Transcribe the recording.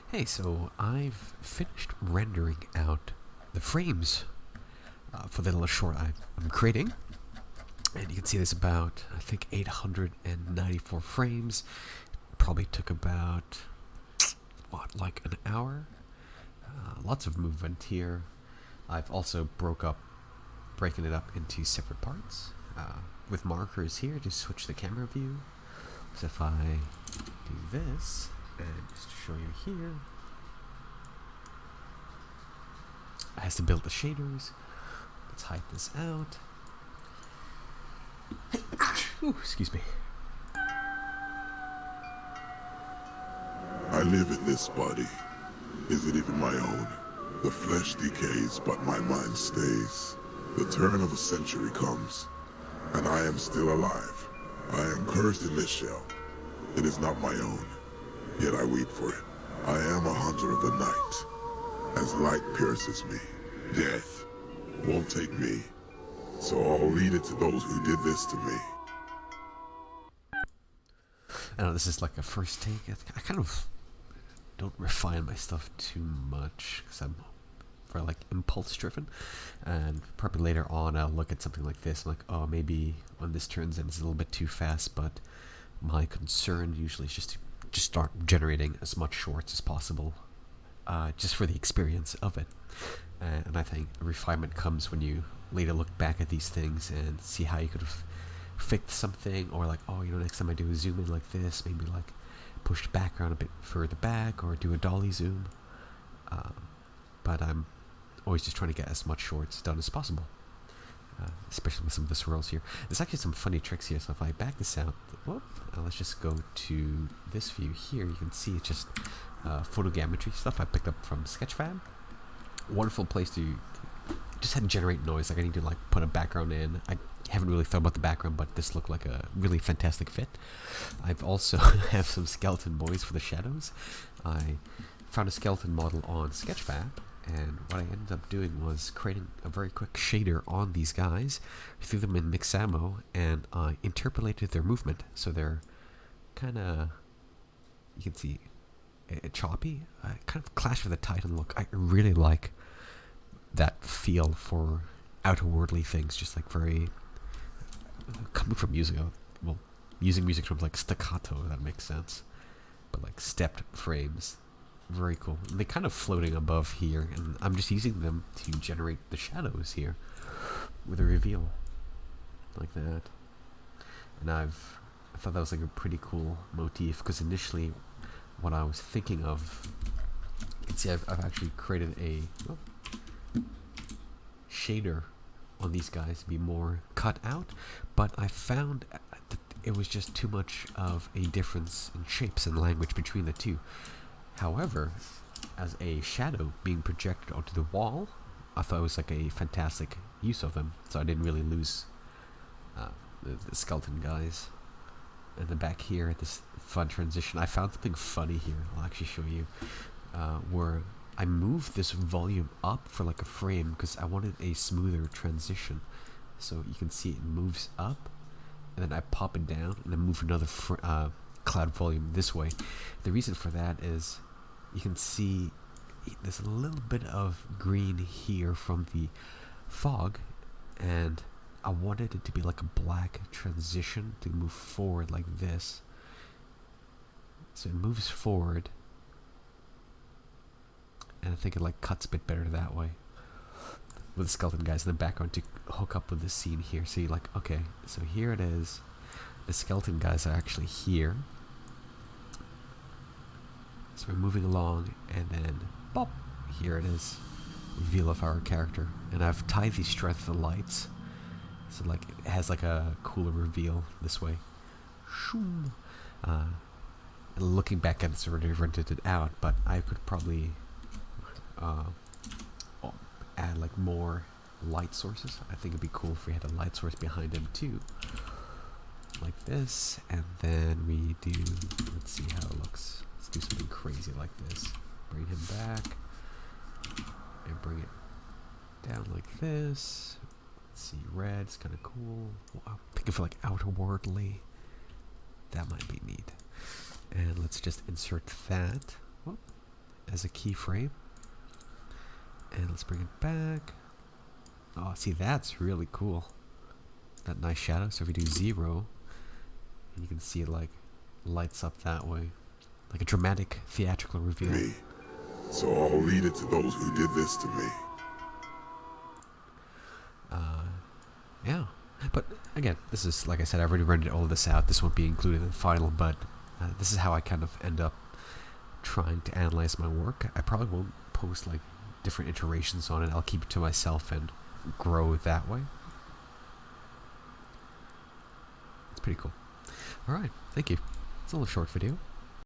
Hey, so I've finished rendering out the frames for the little short I'm creating. And you can see there's about, I think, 894 frames. Probably took about, like an hour? Lots of movement here. I've also breaking it up into separate parts with markers here to switch the camera view. So if I do this, and just to show you here, it has to build the shaders. Let's hide this out. Ooh, excuse me. I live in this body. Is it even my own? The flesh decays, but my mind stays. The turn of a century comes, and I am still alive. I am cursed in this shell. It is not my own, yet I weep for it. I am a hunter of the night. As light pierces me, death won't take me. So I'll lead it to those who did this to me. I know this is like a first take. I kind of don't refine my stuff too much because I'm very like impulse driven, and probably later on I'll look at something like this. I'm like, oh, maybe when this turns in it's a little bit too fast. But my concern usually is just to start generating as much shorts as possible, just for the experience of it. And I think refinement comes when you later look back at these things and see how you could have fixed something, or like, oh, next time I do a zoom in like this, maybe like push the background a bit further back, or do a dolly zoom. But I'm always just trying to get as much shorts done as possible, especially with some of the swirls here. There's actually some funny tricks here, so if I back this out, let's just go to this view here. You can see it's just photogrammetry stuff I picked up from Sketchfab. Wonderful place to just had to generate noise. Like I need to like put a background in. I haven't really thought about the background, but this looked like a really fantastic fit. I've also have some skeleton boys for the shadows. I found a skeleton model on Sketchfab, and what I ended up doing was creating a very quick shader on these guys, threw them in Mixamo, and I interpolated their movement, so they're kind of, you can see, choppy. Kind of clash with the Titan look. I really like that feel for outer-worldly things, just like very coming from music. Well, using music from like staccato, if that makes sense, but like stepped frames. Very cool. And they're kind of floating above here, and I'm just using them to generate the shadows here with a reveal like that. And I thought that was like a pretty cool motif, because initially what I was thinking of, you can see I've actually created a shader on these guys to be more cut out, but I found that it was just too much of a difference in shapes and language between the two. However, as a shadow being projected onto the wall, I thought it was like a fantastic use of them, so I didn't really lose the skeleton guys. And then back here at this fun transition, I found something funny here. I'll actually show you, where I moved this volume up for like a frame because I wanted a smoother transition. So you can see it moves up, and then I pop it down, and then move another cloud volume this way. The reason for that is you can see there's a little bit of green here from the fog, and I wanted it to be like a black transition to move forward like this. So it moves forward, and I think it like cuts a bit better that way with the skeleton guys in the background to hook up with this scene here. So you're like, okay, so here it is. The skeleton guys are actually here. So we're moving along, and then pop, here it is, reveal of our character. And I've tied these strength to the lights, so like it has like a cooler reveal this way. Shoom. Looking back at it, already rented it out, but I could probably add like more light sources. I think it'd be cool if we had a light source behind him too, like this. And then we do, let's see how it looks. Let's do something crazy like this. Bring him back and bring it down like this. Let's see, red's kind of cool. I'm thinking for like outer worldly. That might be neat. And let's just insert that. Whoop. as a keyframe. And let's bring it back. Oh, see, that's really cool. That nice shadow. So if we do 0, and you can see it like lights up that way. Like a dramatic theatrical reveal. Me. So I'll lead it to those who did this to me. Yeah. But again, this is, like I said, I've already rendered all of this out. This won't be included in the final, but this is how I kind of end up trying to analyze my work. I probably won't post like different iterations on it. I'll keep it to myself and grow that way. It's pretty cool. Alright, thank you. It's a little short video.